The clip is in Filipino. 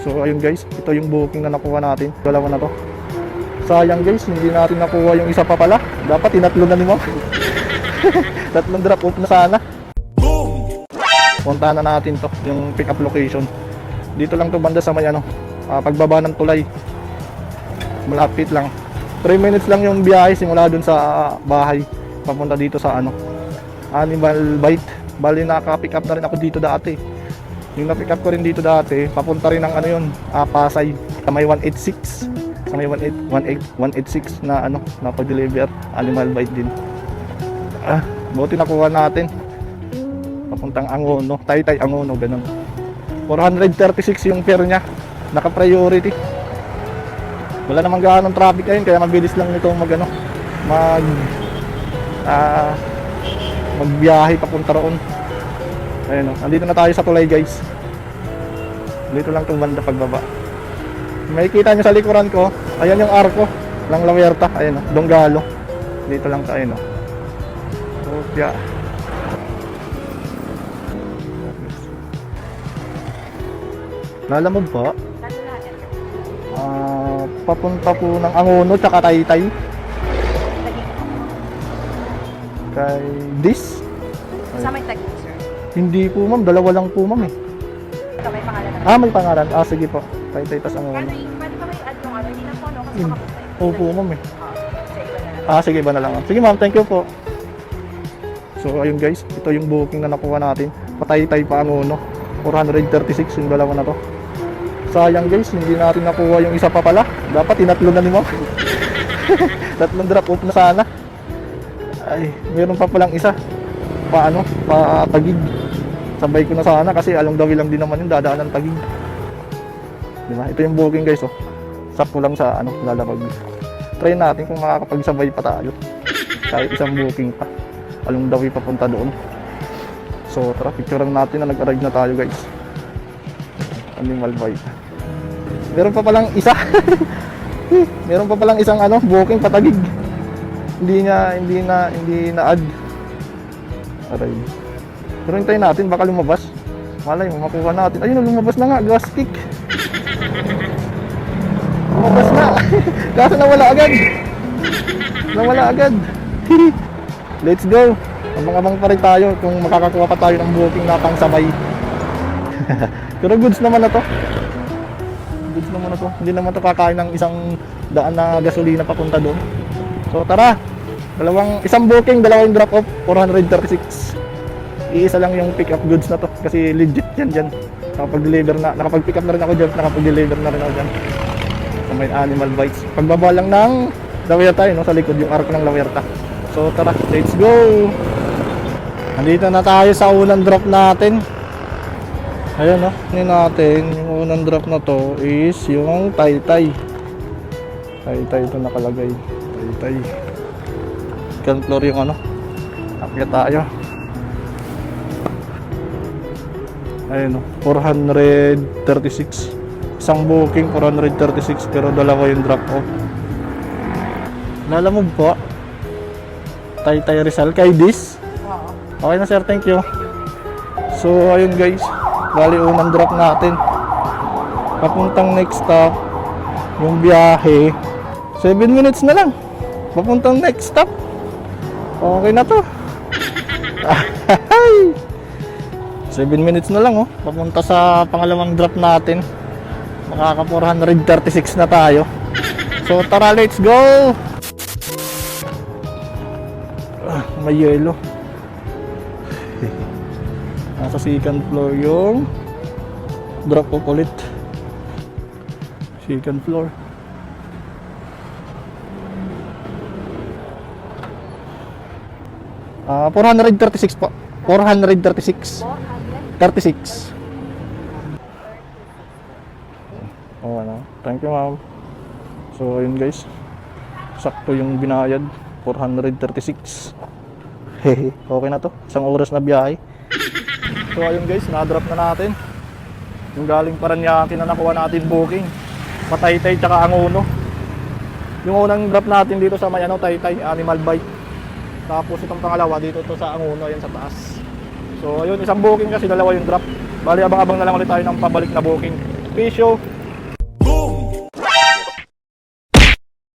So ayun guys, ito yung booking na nakuha natin. Dalawa na to. Sayang guys, hindi natin nakuha yung isa pa pala. Dapat tinatlo na ni Ma'am. Tatlong drop off na sana. Puntahan na natin to, yung pick up location. Dito lang to banda sa may pagbaba ng tulay. Malapit lang. 3 minutes lang yung biyahe simula dun sa bahay papunta dito sa Animal Bite. Bali naka-pick up na rin ako dito dati. Yung na-pick up ko rin dito dati, papunta rin ng Pasay. Sa may 186. Sa may 186 na na-deliver. Animal Bite din. Buti nakuha natin. Papuntang Angono, Taytay Angono, ganun. 436 yung fare niya. Naka-priority. Wala namang gaano traffic ayun, kaya mabilis lang nito magbiyahe papunta roon. Ayun nandito na tayo sa tulay guys. Dito lang itong banda pagbaba. May kita nyo sa likuran ko, ayan yung arko ng La Huerta, ayun Donggalo. Dito lang tayo Kopya. Lalamog po. Papunta po ng Angono tsaka Taytay. Kay Dis. Sa may tag, sir. Hindi po ma'am, dalawa lang po ma'am Ito may pangalan na. may pangalan. Sige po. Taytay tas Angono. Pwede ba may add yung hindi na po, no? Kasi makapunta. Opo ma'am Sa iba na lang. sige ba na lang. Sige ma'am, thank you po. So ayun guys, ito yung booking na nakuha natin. Pataytay pa Angono. 436 yung dalawa na to. Sayang guys, hindi natin nakuha yung isa pa pala. Dapat tinatlo na ni Ma'am. Tatlong drop off na sana. Ay, meron pa palang isa. Pa Tagig. Sabay ko na sana kasi along the way lang din naman yung dadaan ng Tagig. Diba? Ito yung booking guys Sakto lang sa lalabag. Try natin kung makakapagsabay pa tayo. Kahit isang booking pa. Along the way papunta doon. So tara, picturean natin na nag-arrive na tayo guys. Animal Bite. Meron pa palang isa. Meron pa palang isang booking patagig. Hindi na add. Aray. Pero hintayin natin baka lumabas. Malay mo makuha natin. Ayun, lumabas na nga, gas kick. Lumabas na. Kaso nawala agad. Nawala agad. Let's go. Abang-abang pa rin tayo kung makakakuha pa tayo ng booking na pang sabay. Pero goods naman na to. Goods naman na to. Hindi naman to kakain ng isang daan na gasolina papunta doon. So tara. Isang booking, dalawang drop off, 436. Iisa lang yung pick up goods na to kasi legit yan dyan. Nakapag-pick up na rin ako dyan, nakapag-deliver na rin ako dyan. So may Animal Bites. Pagbaba lang ng La Huerta sa likod yung arc ng La Huerta. So tara, let's go. Nandito na tayo sa unang drop natin. Ayan natin, yung unang drop na to is yung Taytay. Taytay ito nakalagay. Taytay. Second floor yung akyat tayo. Ayun 436. Isang booking 436 pero dalawa yung drop off. Lalamog po. Taytay Rizal kay Dis. Okay na sir, thank you. So ayun guys, bali unang drop natin. Papuntang next stop, yung biyahe 7 minutes na lang. Papuntang next stop. Okay na to. 7 minutes na lang papunta sa pangalawang drop natin. Makaka 436 na tayo. So tara, let's go. May yelo. Nasa second floor yung drop off ulit. Second floor. Ah, 436 po. 436. 36. Oh, thank you, ma'am. So, ayun guys. Sakto yung binayad. 436. Hehe, okay na to. Isang oras na biyahe. So, ayun guys, na-drop na natin. Yung galing Paranaque na nakuha natin booking. Pataytay tsaka Angono. Yung unang drop natin dito sa may Taytay, Animal Bite. Tapos itong pangalawa dito to sa Angono, ayan sa taas. So ayun, isang booking kasi dalawa yung drop. Bali abang-abang na lang ulit tayo ng pabalik na booking. Peace.